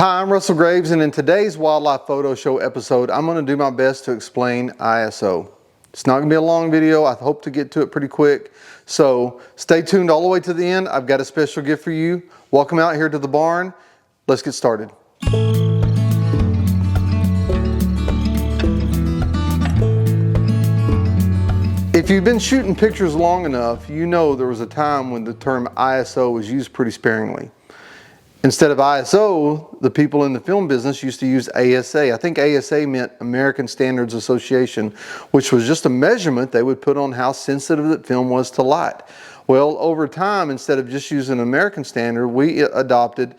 Hi, I'm Russell Graves, and in today's Wildlife Photo Show episode, I'm going to do my best to explain ISO. It's not going to be a long video. I hope to get to it pretty quick. So stay tuned all the way to the end. I've got a special gift for you. Welcome out here to the barn. Let's get started. If you've been shooting pictures long enough, you know there was a time when the term ISO was used pretty sparingly. Instead of ISO, the people in the film business used to use ASA. I think ASA meant American Standards Association, which was just a measurement they would put on how sensitive that film was to light. Well, over time, instead of just using American standard, we adopted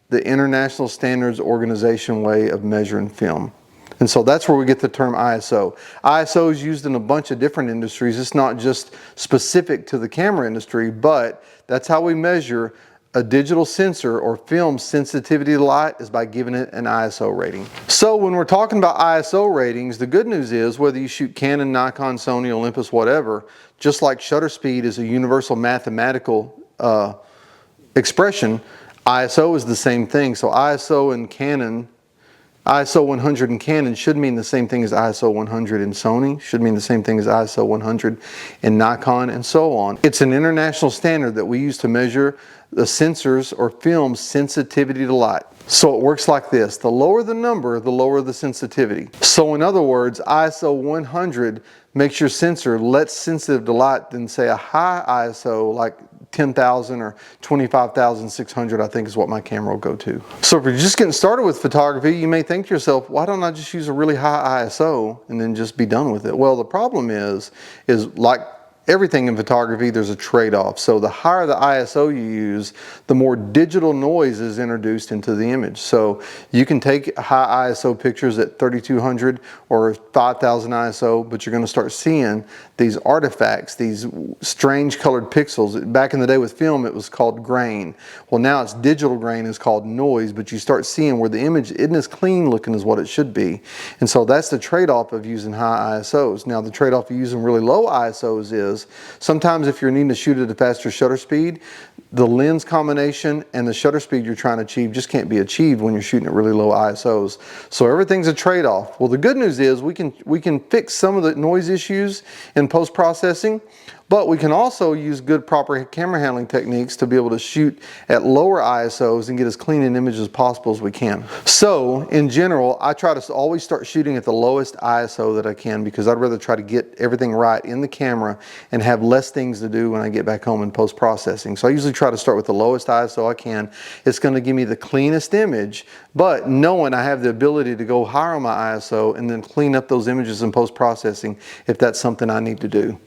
the International Standards Organization way of measuring film. And so that's where we get the term ISO. ISO is used in a bunch of different industries. It's not just specific to the camera industry, but that's how we measure a digital sensor or film sensitivity to light is by giving it an ISO rating. So when we're talking about ISO ratings, the good news is whether you shoot Canon, Nikon, Sony, Olympus, whatever, just like shutter speed is a universal mathematical expression, ISO is the same thing. So ISO in Canon, ISO 100 in Canon should mean the same thing as ISO 100 in Sony, should mean the same thing as ISO 100 in Nikon, and so on. It's an international standard that we use to measure the sensors or film's sensitivity to light. So it works like this: the lower the number, the lower the sensitivity. So in other words, ISO 100 makes your sensor less sensitive to light than, say, a high ISO like 10,000 or 25,600, I think is what my camera will go to. So if you're just getting started with photography, you may think to yourself, why don't I just use a really high ISO and then just be done with it? Well, the problem is like everything in photography, there's a trade-off. So the higher the ISO you use, the more digital noise is introduced into the image. So you can take high ISO pictures at 3200 or 5000 ISO, but you're going to start seeing these artifacts, these strange colored pixels. Back in the day with film, it was called grain. Well, now it's digital grain, is called noise, but you start seeing where the image isn't as clean looking as what it should be. And so that's the trade-off of using high ISOs. Now the trade-off of using really low ISOs is sometimes if you're needing to shoot at a faster shutter speed, the lens combination and the shutter speed you're trying to achieve just can't be achieved when you're shooting at really low ISOs. So everything's a trade-off. Well, the good news is we can fix some of the noise issues in post-processing, but we can also use good proper camera handling techniques to be able to shoot at lower ISOs and get as clean an image as possible as we can. So in general, I try to always start shooting at the lowest ISO that I can because I'd rather try to get everything right in the camera and have less things to do when I get back home in post-processing. So I usually try to start with the lowest ISO I can. It's going to give me the cleanest image, but knowing I have the ability to go higher on my ISO and then clean up those images in post-processing if that's something I need to do.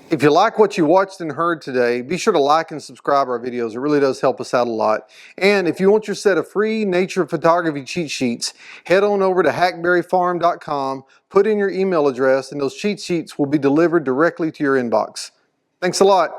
If you like what you watched and heard today, be sure to like and subscribe our videos. It really does help us out a lot. And if you want your set of free nature photography cheat sheets, head on over to hackberryfarm.com, put in your email address, and those cheat sheets will be delivered directly to your inbox. Thanks a lot.